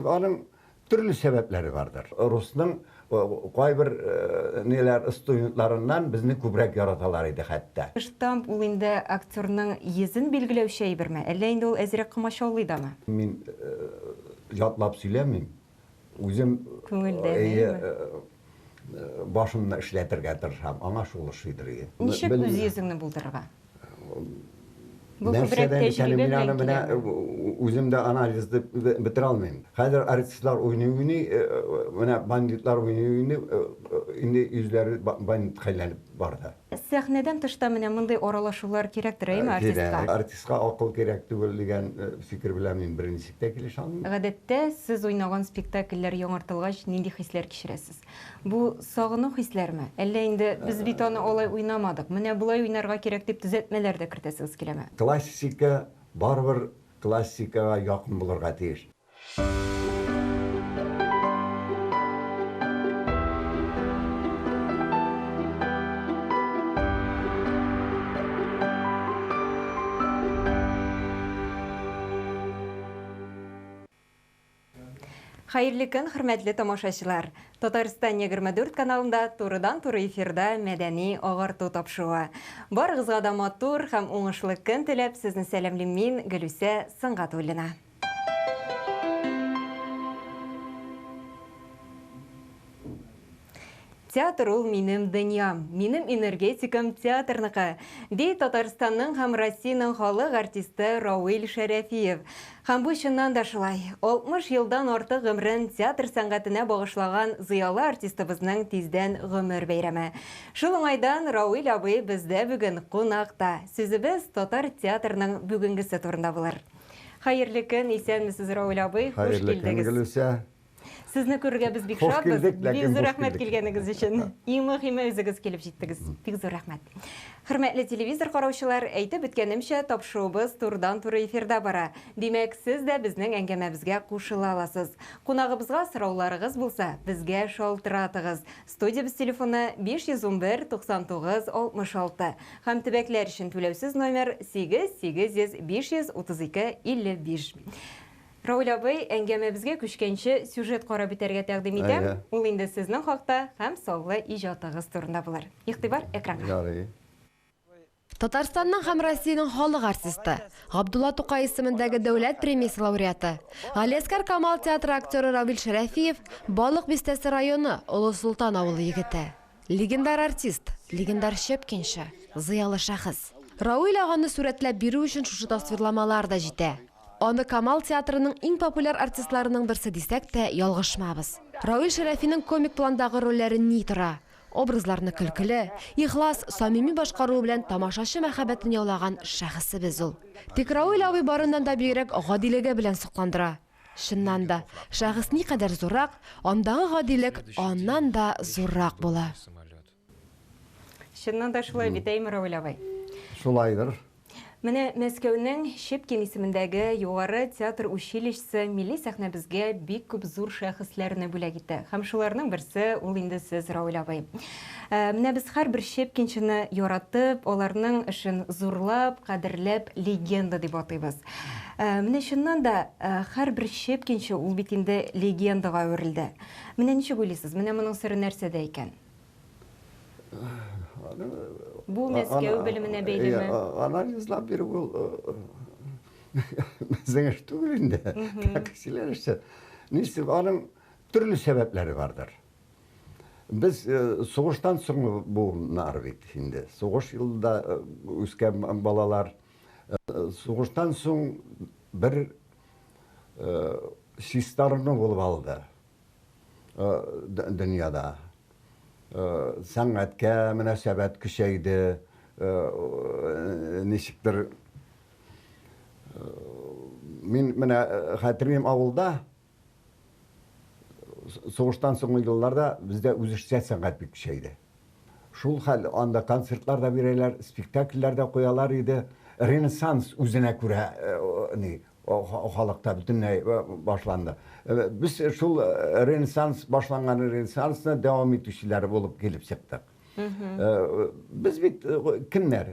Onun türlü sebepleri vardır. Rus'un kay bir neler üstünlüklerinden bizni kübrek yaratalarıydı hatta. Штамп ул инде актерның йөзен билгеләүче әйберме? Әллә инде ул әзрәк комачаулыйдымы? Min yatlap söylemeyeyim. Özüm başımda işletirge tırşam. Ana şolu şuydur. Ничек үз йөзеңне булдырырга? Bu Nerede kübrek tecrübe bilen kelime. Özümde analizde bitir almayayım. Hazır artistler oynuyor, banditler oynuyor, indi yüzleri bandit kaylanıp barda. Сәхнәдән тышта менә мондай аралашулар кирәктер, әйме артистка? Artistка akıl gerek түгел дигән fikir белән мин беренчелектә килеш алмыйм. Гадәттә, сез уйнаган спектакльләр яңартылгач, нинди хисләр кичерәсез? Бу сагыну хисләрме? Әллә инде без бит аны алай уйнамадык. Менә булай уйнарга кирәк дип төзәтмәләр дә кертәсегез киләме? Klassika baribir klassikaga yaqin булырга тиеш. Хәерле көн, хөрмәтле тамашачылар. Татарстан 24 каналында турыдан-туры эфирда мәдәни агарту тапшыруы. Барыгызга да матур һәм уңышлы көн теләп, сезне сәламлыйм мин, Гөлүсә Сыңгатуллина. Театр ул минем дөньям, минем энергетикам театрныкы. Ди Татарстанның һәм Россиянең халык артисты Рауил Шәрәфиев. Һәм бу чыннан да шулай. 60 елдан артык гомерен театр сәнгатенә багышлаган зыялы артистыбызның тиздән гомер бәйрәме. Шул уңайдан Рауил абый бездә бүген кунакта. Сүзебез татар театрының бүгенгесе турында булыр. Хәерле көн, исәнмесез Рауил абый? Хош килдегез. Хәерле көн, Гөлүсә. Сезне күрергә без бик шатбыз. Бик зур рәхмәт килгәнегез өчен. Иң мөһиме үзегез килеп җиттегез. Бик зур рәхмәт. Хөрмәтле телевизор караучылар, әйтеп беткәнемчә, тапшыруыбыз турыдан-туры эфирда бара. Димәк, сез дә безнең әңгәмәбезгә кушыла аласыз. Кунагыбызга сорауларыгыз булса, безгә шалтыратыгыз. Студиябыз телефоны 511 99 66. Һәм төбәкләр өчен түләүсез номер 8800 532 55. Рауил абый, әңгәмәбезгә күчкәнче сюжет карап битәргә тәкъдим итәм. Ул инде сезнең хакта һәм саулы иҗатыгыз турында булыр. Игътибар экранга. Татарстанның һәм Россиянең халык артисты, Габдулла Тукай исемендәге дәүләт премиясе лауреаты, Галиәскәр Камал театры актеры Рауил Шәрәфиев Балык Бистәсе районы Олы Султан авылы егете. Легендар артист, легендар шәпкенче, зыялы шәхес. Рауил аганы сурәтләп бирү өчен шушы тасвирламалар да җитә. Аны Камал театрының иң популяр артистларының берсе дисәк тә ялгышмабыз. Рауил Шәрәфинең комик пландагы рольләре ни тора? Образларны көлкеле, ихлас, самими башкаруы белән тамашачы мәхәббәтен яулаган шәхесебез ул. Тик Рауил абый барыннан да бигрәк гадилеге белән сокландыра. Чыннан да, шәхес никадәр зуррак, андагы гадилек аннан да зуррак була. Чыннан да шулай бит, әйме Рауил абый? Шулайдыр. Менә Мәскәүнең Щепкин исемендәге югары театр училищесы милли сәхнәбезгә бик күп зур шәхесләрне бүләк итте. Һәм шуларның берсе ул инде сез, Рауил абый. Менә без һәрбер Щепкинчыны яратып, аларның эшен зурлап, кадерләп, легенда дип атыйбыз. Менә чыннан да һәрбер Щепкинчы ул бит инде легендага әверелде. Менә ничек уйлыйсыз? Менә моның сыры нәрсәдә икән? Bu Мәскәү белеменә бәйлеме? Анализлап бирү ул безнең эш түгел инде. Таксиләр эше. Ничек аның төрле сәбәпләре бардыр. Без сугыштан соң бу нар бит инде. Сугыш елда үскән балалар сугыштан соң бер систарны булып алды. Дөньяда. Сәнгатькә мөнәсәбәт көчәйде, ничектер. Мин менә хәтерем авылда сугыштан соңгы елларда бездә үзешчә сәнгать бик көчәйде. Шул хәл анда концертлар да бирәләр, спектакльләр дә куялар иде. Ренессанс үзенә күрә халыкта бөтенләй башланды. Biz şul Rönesans başlangan Rönesans'na devam etişçiler olup gelip çıktık. Biz bit kimler?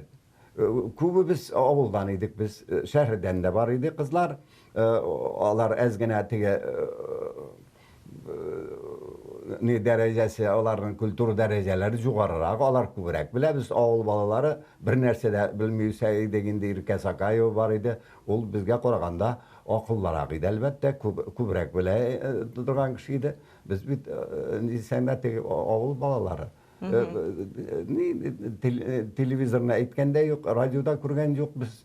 Күбі biz avuldan idik, biz şehirden de var idi kızlar. Onlar ezgine tege ne derecesi, onların kültür dereceleri yukarırak, onlar kübürek bile. Biz avul balaları bir nerse de bilmiyorsa deginde İrke Sakayo var idi. Ol bizge koraganda akıllara idi elbette, kübürek bile durgan kişiydi. Biz bir sen tege avul balaları. Televizoruna aytkanda yok, radyoda ko'rgan yok biz.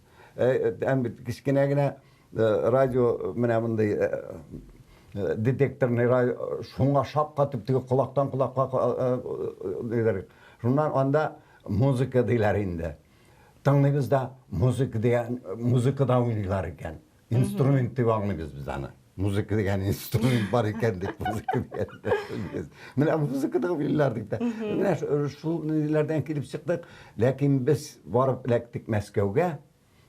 Hem kichkinagina radio mana bunday detektorni shunga shapqatib quloqdan quloqqa deydilar. Shundan onda muzika deylar endi. Tinglaybizda muzika degan muzikada o'ynaylar ekan. Instrument deb anglaymiz biz ani. Muzika degan instrument bor ekan deb muzika degan. Mana muzikada o'ynaylardik da. Mana shu nelardan kelib chiqdik. Lekin biz borib ketdik Moskvaga.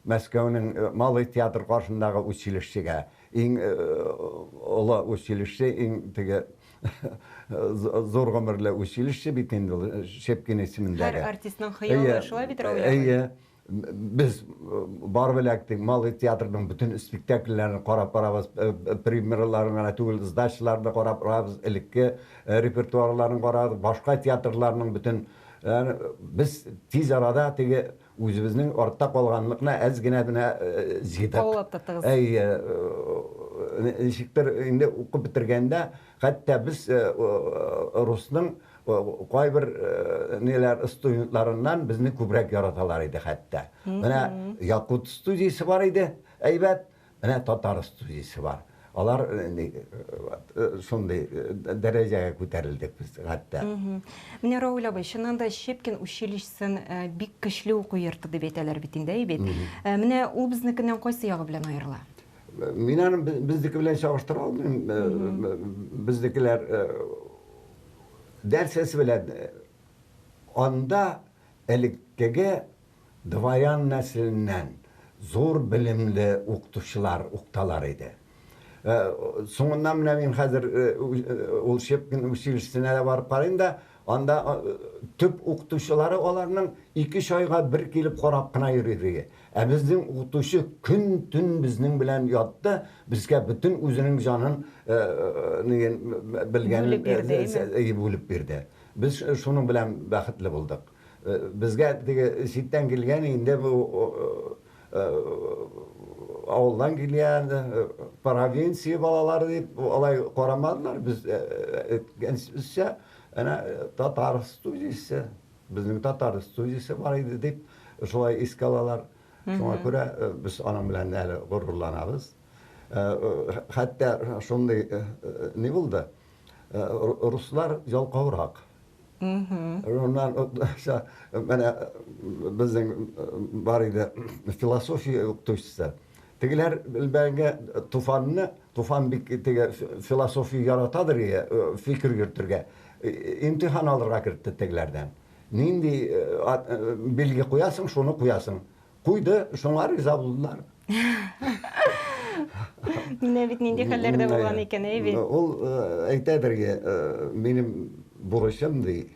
Moskovning Малый teatr qarshidagi училищеге. Eng ola училище, eng tege zo'r g'amirli училище bitindi Shepkin ismidagi. Har artistning xayoli shulay bitir o'yladi. Biz barib ketdik Малый teatrning bütün spektakllarni qarab boramiz, premyeralarini, tugul izdashlarni qarab boramiz, ilki repertuarlarni qarab, boshqa teatrlarning bütün biz tez arada tege o'zimizning ortda qolganlikni ozgina ziydat Qovlab tatdingiz. Nechikdir endi o'qib bitirganda hatto biz rusning qay bir nelar studentlarından bizni ko'proq yaratalar edi hatto. Mana Yakut studiyasi bor edi, aybat, mana Tatar studiyasi bor. Ular shunday darajaga ko'tarildik biz hatto. Менә Рауль абый, чыннан да Shepkin училищесын бик көчле уку йорты дип әйтәләр бит инде, әйбет. Менә ул безнекеннән кайсы ягы белән аерыла? Мин аны безнеке белән чагыштыра алмыйм. Безнекеләр дәрсәсе белән анда элеккеге дворян нәселеннән зур белемле укытучылар укталар иде. Соңыннан менә мин хәзер ул Shepkin училищесенә дә барып карыйм да, анда төп укытучылары аларның 2 айга бер килеп карап кына йөри. Безнең укытучы көн төн безнең белән ятты, безгә бөтен үзенең җанын белгәнен бүлеп бирде. Без шуның белән бәхетле булдык. Безгә теге читтән килгән инде бу avuldan gelen provinsiya balaları deyip alay qaramadılar. Biz gençse ana Tatar studiyası, bizim Tatar studiyası var idi deyip şolay iskalalar. Şuna göre biz anam bilen elə gururlanabız. Hatta şunday ne buldu? Ruslar yalqavrak. Ondan mana bizning var idi filosofiya o'qituvchisi. Tegiler bilbenge tufan bir tege filosofi yaratadır ya, fikir yürütürge. İmtihan alırga kirtti tegilerden. Nindi bilgi koyasın, şunu koyasın. Koydu, şunlar riza buldular. Менә бит нинди хәлләрдә булган икән, әйбет. Ул әйтәдер ki, benim buruşum di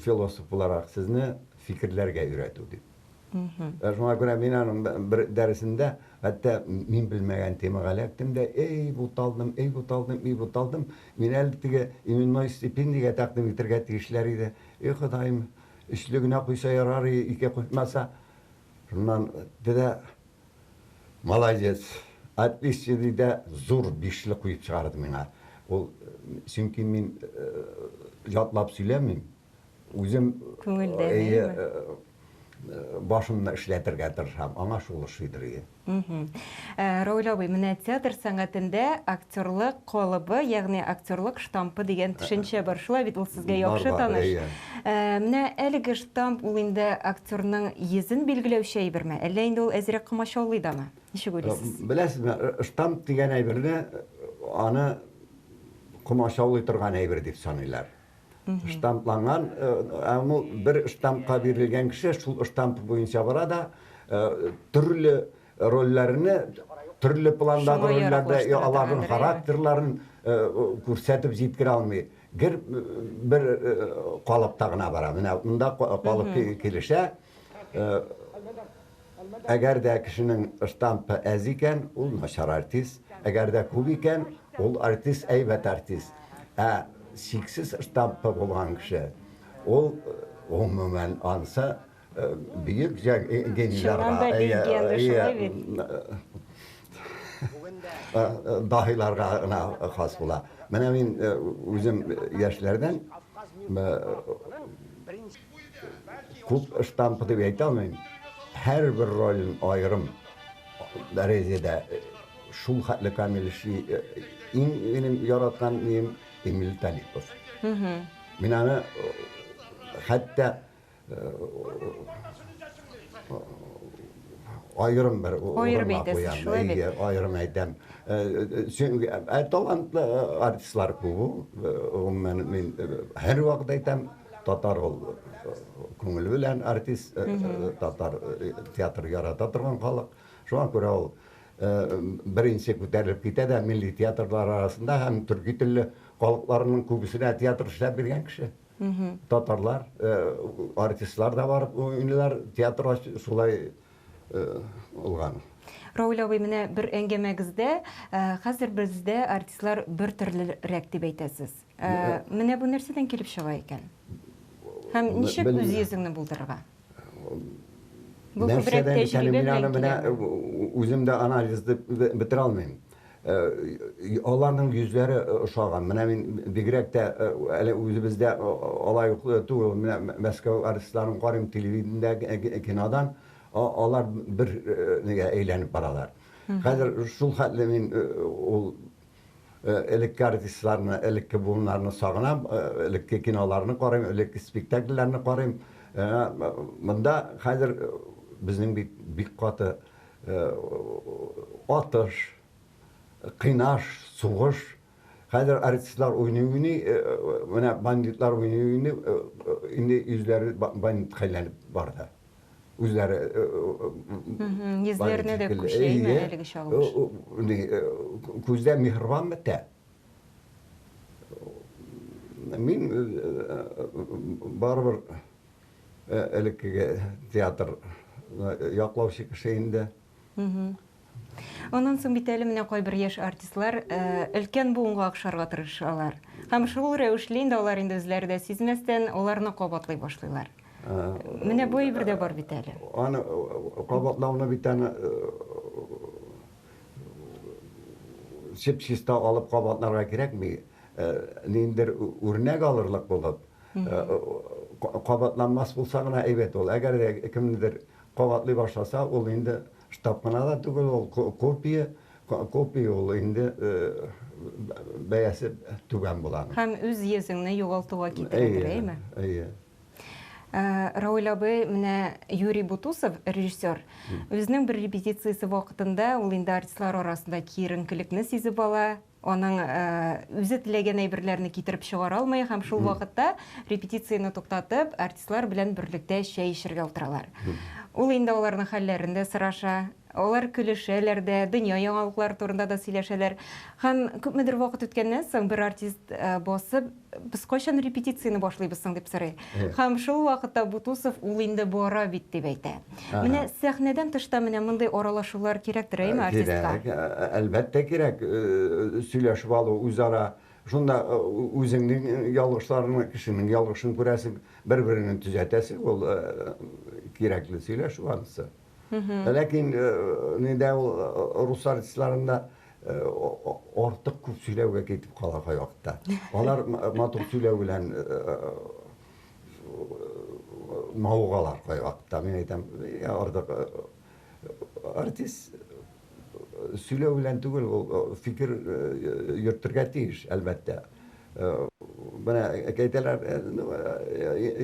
filosof olarak sizne fikirlerge öğretiyor. Şuna göre benim bir dersinde hatta min bilmegen temaga lektim de ey bu taldım. Min elbette iminnoy stipendiga takdim etirge tişler idi. Ey Xudayım işligine koysa yarar, iki koymasa. Şundan dedi Молодец. Отличный зур бишли koyup çıkardı bana. O çünkü min yatlap söylemeyim. Özüm başımda işletirge tırışam. Ama şu oluşuydur. Рауль абый, менә театр сәнгатендә актерлык калыбы, ягъни актерлык штампы дигән төшенчә бар. Шулай бит ул сезгә яхшы таныш. Менә әлеге штамп ул инде актерның йөзен билгеләүче әйберме? Әллә инде ул әзрәк комачаулый дамы? Ничек уйлыйсыз? Беләсезме, штамп дигән әйберне аны комачаулый торган әйбер дип саныйлар. Штампланган, ama bir штампка берилген кеше шул штамп буенча бара да төрле rollerini, türlü plandagi rollerde alарның характерларын күрсәтеп җиткерә алмый. Bir kalıpta gına bara. Munda kalıp kelişe Eğer de kişinin ştampı az iken, ol naşar artist. Eğer de kub iken, ol artist, eyvet artist. Siksiz ştampı olan kişi, ol umumen ansa büyük Şundan da büyük gendir, şunday dahilarga has bula. Mene min özüm yaşlardan kup ştampı deb aytamayım. Her bir rolün ayrım derecede şul hatlı kamil şey benim yaratkan miyim Emil Talipov. Min ana hatta ayrım bir Ayrım eytesiz, şulay bek. ayrım eytem. Çünkü talantlı artistlar bu. Men her vakit eytem Tatar ol. Көңіл белән артист татар театр ярата торган халык. Шуңа күрә ул беренче күтәрелеп китә дә милли театрлар арасында һәм төрки телле халыкларның күбесенә театр эшләп биргән кеше. Татарлар, артистлар да барып уйныйлар, театрга шулай булган. Раул абый, менә бер әңгәмәгездә, хәзер бездә артистлар бер төрлерәк дип әйтәсез. Менә бу нәрсәдән килеп чыга икән? Һәм ничек үз йөзеңне булдырырга? Бу күбрәк тәҗрибә белән килә. Үзем дә анализды бетерә алмыйм. Аларның йөзләре ошаган. Менә мин бигрәк тә әле үзебездә алай түгел, менә Мәскәү артистларын карыйм телевидениедә, кинодан, алар бер нигә әйләнеп баралар. Хәзер шул хәтле мин ул элекке артистларны, элекке буыннарны сагынам, элекке киноларны карыйм, элекке спектакльләрне карыйм. Монда хәзер безнең бик каты атыш, кыйнаш, сугыш. Хәзер артистлар уйный, менә бандитлар уйный, инде йөзләре бандит хәйләнеп барды. Үзләре йөзләренә дә күчәйме әлеге чагылыш? Күздә миһербан бетә. Мин барбыр элеккеге театр яклаучы кеше инде. Онан соң бит әле менә кайбер яшь артистлар өлкән буынга охшарга тырышалар. Һәм шул рәвешле инде алар инде үзләре дә сизмәстән аларны кабатлый башлыйлар. Менә бу әйбердә бар бит әле. Аны кабатлауны бит аны чиста алып кабатларга кирәкми. Ниндер үрнәк алырлык булып, кабатланмас булса гына әйбәт ул. Әгәр дә кемнедер кабатлый башласа, ул инде штабына да түгел, ул копия ул инде бәясе түгән була. Һәм үз йөзеңне югалтуга китерә, әйме? Раул абый, менә Юрий Бутусов, режиссер, үзенең бер репетициясе вакытында ул инде артистлар арасында киеренкелекне сизеп ала, аның үзе теләгән әйберләрне китереп чыгара алмый, һәм шул вакытта репетицияны туктатып, артистлар белән берлектә чәй эчәргә утыралар. Ул инде аларның хәлләрендә сораша, алар көлешәләр дә, дөнья яңалыклары турында да сөйләшәләр. Һәм күпмедер вакыт үткәннән соң бер артист басып, без кайчан репетицияны башлыйбыз соң дип сорый. Һәм шул вакытта Бутусов ул инде бара бит дип әйтә. Менә сәхнәдән тышта менә мондый аралашулар кирәктер, әйме артистка? Әлбәттә кирәк. Сөйләшеп алу үзара. Шунда үзеңнең ялгышларны, кешенең ялгышын күрәсең, бер-беренә төзәтәсең, ул кирәкле сөйләшү анысы. Ләкин нидә ул рус артистларында артык күп сөйләүгә китеп кала кай вакытта. Алар матур сөйләү белән маугалар кай вакытта. Мин әйтәм, артык артист сөйләү белән түгел, ул фикер йөртергә тиеш, әлбәттә. Менә әйтәләр,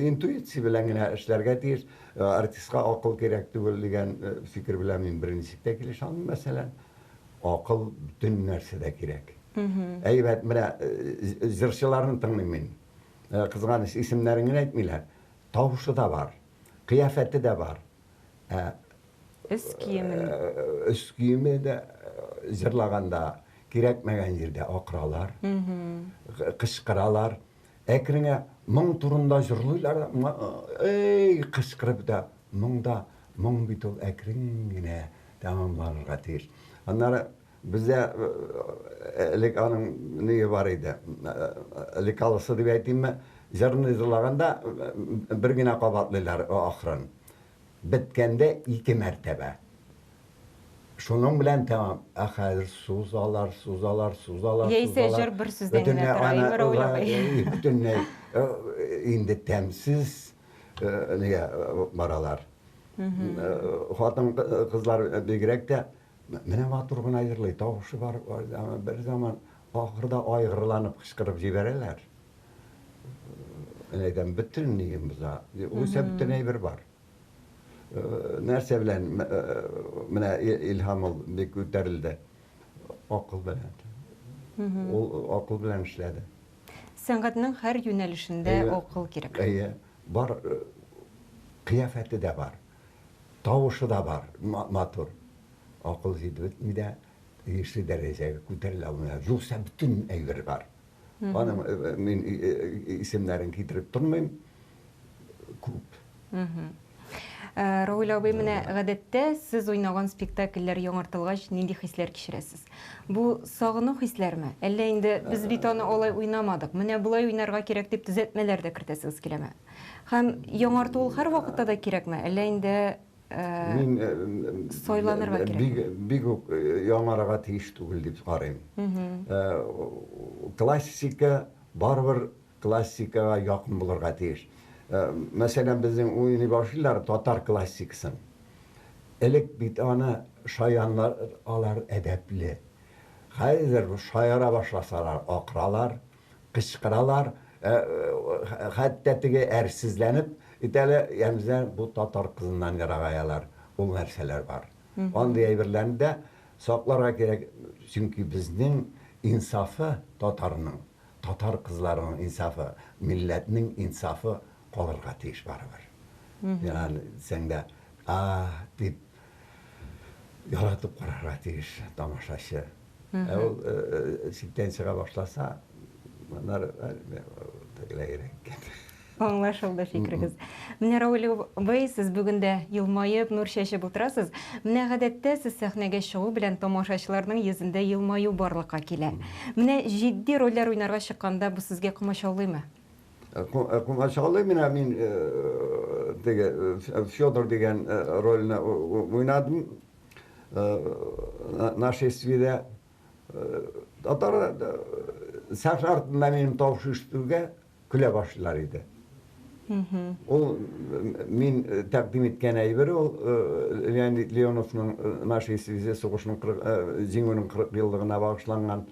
интуиция белән генә эшләргә тиеш, артистка акыл кирәк түгел дигән фикер белән мин беренчелектә килешә алмыйм. Мәсәлән, акыл бөтен нәрсәдә кирәк. Әйбәт, менә җырчыларны тыңлыйм мин. Кызганыч, исемнәрен генә әйтмиләр. Тавышы да бар, кыяфәте дә бар. Өс киеме дә җырлаганда кирәкмәгән җирдә акыралар, кычкыралар. Әкренә моң турында җырлыйлар, кычкырып да Мұңда, мұң бит ол әкрен генә тамамланырга тиеш. Аннары бездә элек аның ние бар иде. Элек алысы дип әйтимме, җырны җырлаганда бер генә кабатлыйлар ахрын. Биткәндә 2 мәртәбә. Шуның белән тәмам. Хәзер сузалар. Яисә җыр бер сүздән генә тора, Әймер уйлый. Бөтенләй инде тәмсез баралар. Хатын кызлар бигрәк тә менә матур гына җырлый, тавышы бар, бер заман ахырда айгырланып кычкырып җибәрәләр. Әйдәм бөтен нием буза. Үсә бөтен әйбер бар. Нәрсә белән менә илһам ул бик күтәрелде. Акыл белән. Ул акыл белән эшләде. Сәнгатьнең һәр юнәлешендә акыл кирәк. Бар, кыяфәте дә бар. Тавышы да бар, матур. Акыл җитми дә иши дәрәҗәгә күтәрелә алмый. Юкса бөтен әйбер бар. Аның мин исемнәрен китереп тормыйм. Күп. Равил абый, менә гадәттә сез уйнаган спектакльләр яңартылгач нинди хисләр кичерәсез? Бу сагыну хисләрме? Әллә инде без бит аны алай уйнамадык. Менә булай уйнарга кирәк дип төзәтмәләр дә кертәсез киләме? Һәм яңарту ул һәр вакытта да кирәкме? Әллә инде сойланырга кирәк? Бик үк яңарга тиеш түгел дип карыйм. Классика барбыр классикага якын булырга тиеш. Мәсәлән, безнең уйный башлыйлар татар классикасын. Элек бит аны шаянлар алар әдәпле. Хәзер шаяра башласалар, акралар, кычкыралар, хәтта теге әрсезләнеп, итәле янзан бу татар кызыннан ярагаялар. Ул нәрсәләр бар. Андый әйберләрне сакларга кирәк, чөнки безнең инсафы татарның, татар кызларының инсафы, милләтнең инсафы калырга тиеш барыбер. Yani sen de deyip yaratıp kararga tиеш tamaşaçı. Ol sitten çığa başlasa bunlar tegleyerek. Аңлашылды фикрегез. Менә Равил абый, сез бүген дә елмаеп, нур чәчеп утырасыз. Менә гадәттә сез сәхнәгә чыгу белән тамашачыларның йөзендә елмаю барлыкка килә. Менә җитди рольләр уйнарга чыкканда бу сезгә комачаулыймы? Комачаулый мин теге Федор дигән рольне уйнадым. Нашествиедә татар сәхнә артында минем тавыш ишетүгә көлә башлар иде. Ул мин тәкъдим иткән әйбер ул Леонид Леоновның нашествие сугышның җиңүнең 40 еллыгына багышланган.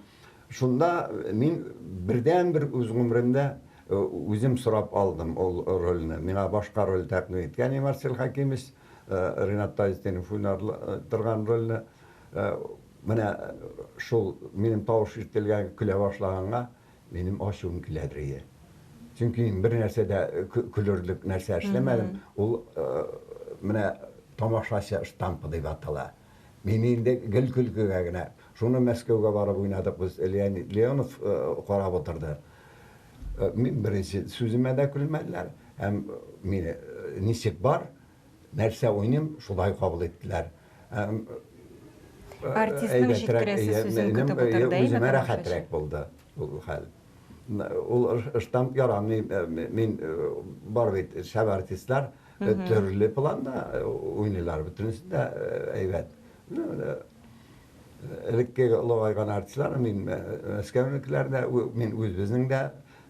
Шунда мин бердән бер үз гомремдә үзем сорап алдым ул рольне. Миңа башка роль тәкъдим иткән Марсел Хакимович, Ренат Таҗетдинов торган рольне. Менә шул минем тавыш ишетелгән көлә башлаганга минем ачуым киләдер. Чөнки бер нәрсәдә көлерлек нәрсә эшләмәдем. Ул менә тамашачы штампы дип атала. Мин инде гел көлкегә генә. Шуны Мәскәүгә барып уйнадык без. Леонид Леонов карап утырды. Мин беренче сүземә дә көлмәделәр. Һәм мине ничек бар, нәрсә уйныйм, шулай кабул иттеләр. Артистның җиткерәсе сүзен көтеп утырды. Үземә рәхәтрәк булды ул хәл. Ул штамп ярамый. Мин бар бит шәп артистлар төрле планда уйныйлар. Бөтенесе дә әйбәт. Элекке олыгайган артистлар мин Мәскәүнекеләрдә мин үзебезнең дә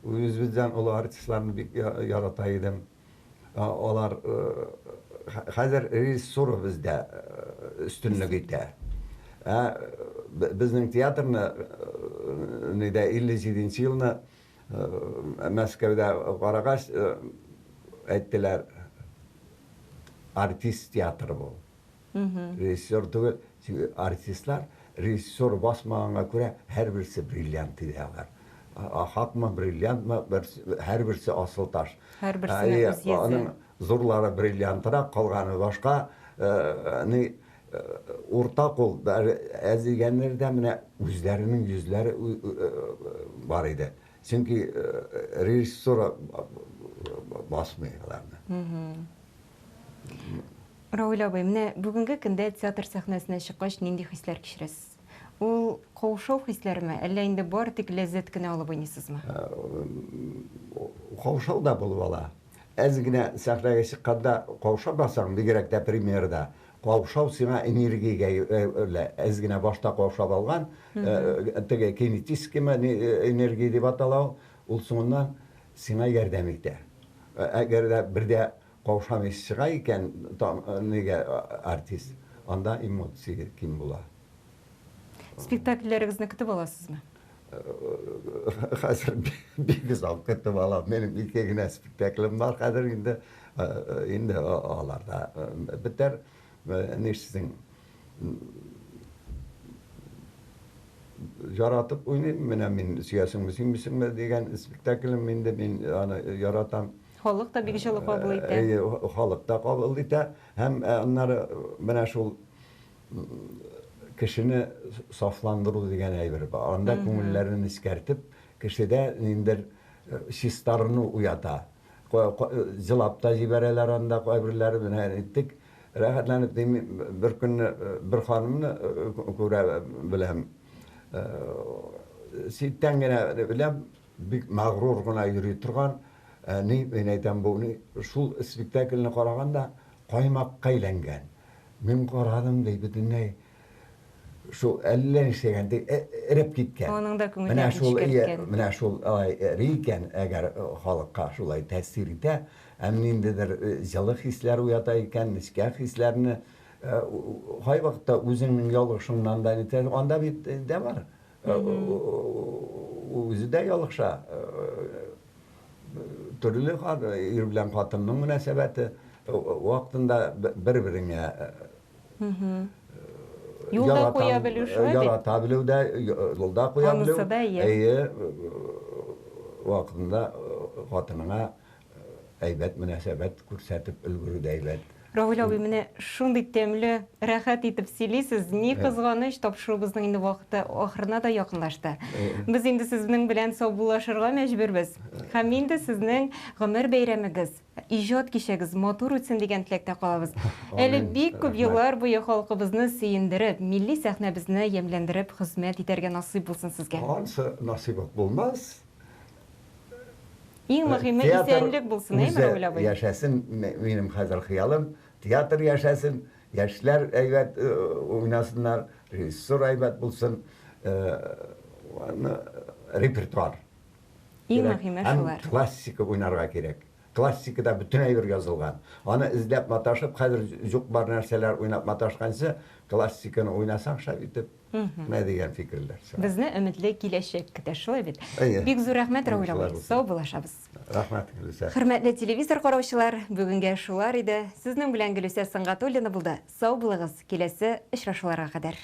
үзебездән олы артистларны бик ярата идем. Алар хәзер режиссура бездә өстенлек итә. Безнең театрны 57 елны Мәскәүдә карагач әйттеләр, артист театры бу. Режиссер түгел, артистлар режиссер басмаганга күрә һәрберсе бриллиант идеалар. Хакмы бриллиантмы, һәрберсе асыл таш. Һәрберсенең үз йөзе. Аның зурлары бриллиантрак, калганы башка. Уртак ул әзигәннәр дә менә үзләренең йөзләре бар иде. Чөнки режиссура басмый аларны. Рауил абай, менә бүгенге көндә театр сәхнәсенә чыккач нинди хисләр кичерәсез? Ул каушау хисләрме, әллә инде бар тик ләззәт кенә алып уйныйсызмы? Каушау да булып ала. Әз генә сәхнәгә чыкканда каушау басаң, бигрәк тә премьерда. Каушау сиңа энергиягә әз генә башта каушап алган, теге кинетический энергия дип аталау, ул соңыннан сиңа ярдәм итә. Әгәр дә бердә каушамый чыга икән, нигә артист, анда эмоция ким була. Спектакльләрегезне көтеп аласызмы? Хәзер бик зал көтеп алам. Минем ике генә спектаклем бар хәзер инде аларда бетер. Нишсең яратып уйныйм. Менә мин сөясеңме синме дигән спектаклем инде мин аны яратам. Халык та бик җылы кабул итә. Халык та кабул итә. Һәм аннары менә шул кешене сафландыру дигән әйбер бар. Анда күңелләрен искәртеп, кешедә ниндер чистарыны уята. Җылап та җибәрәләр анда кайберләре белән иттек. Рәхәтләнеп бер көнне бер ханымны күрә беләм. Ситтән генә беләм, бик мәгърур гына йөри торган. Мин әйтәм, бу шул спектакльне караганда каймакка әйләнгән. Мин карадым ди бөтенләй şu ellerini şeyende erep gitken. Onun da күңелләрен ишкерткән. Менә шул рейкен әгәр халыкка шулай тәэсир итә, ниндидер җылы хисләр уята икән, нечкә хисләрне һәр вакытта үзеңнең ялгышыңнан да итә, анда бит дә бар. Үзе дә ялгыша. Төрле ир белән хатынның мөнәсәбәте вакытында бер-береңә Юлда куя белү шулай бит. Ярата белү дә, юлда куя белү. Анысы да ия. Вакытында хатыныңа әйбәт мөнәсәбәт күрсәтеп өлгерү дә әйбәт. Равил абый, менә шундый тәмле, рәхәт итеп сөйлисез. Ни кызганыч, тапшыруыбызның инде вакыты ахырына да якынлашты. Без инде сезнең белән саубуллашырга мәҗбүрбез. Һәм инде сезнең гомер бәйрәмегез, иҗат кичәгез матур үтсен дигән теләктә калабыз. Әле бик күп еллар буе халкыбызны сөендереп, милли сәхнәбезне ямьләндереп хезмәт итәргә насыйп булсын сезгә. Ансы насыйп булмас. Иң мөһиме исәнлек булсын, әйме Равил абый? Яшәсен, минем хәзер хыялым, театр яшәсен, яшьләр әйбәт уйнасыннар, режиссер әйбәт булсын, репертуар. Иң мөһиме шулар. Классика уйнарга кирәк. Классикада бөтен әйбер язылган. Аны эзләп маташып, хәзер юк бар нәрсәләр уйнап маташканчы, классиканы уйнасаң шәп итеп, менә дигән фикерләр. Безне өметле киләчәк көтә, шулай бит. Әйе. Бик зур рәхмәт, Равил абый. Сау булашабыз. Рәхмәт, Гөлүсә. Хөрмәтле телевизор караучылар, бүгенгә шулар иде. Сезнең белән Гөлүсә Сыңгатуллина булды. Сау булыгыз, киләсе очрашуларга кадәр.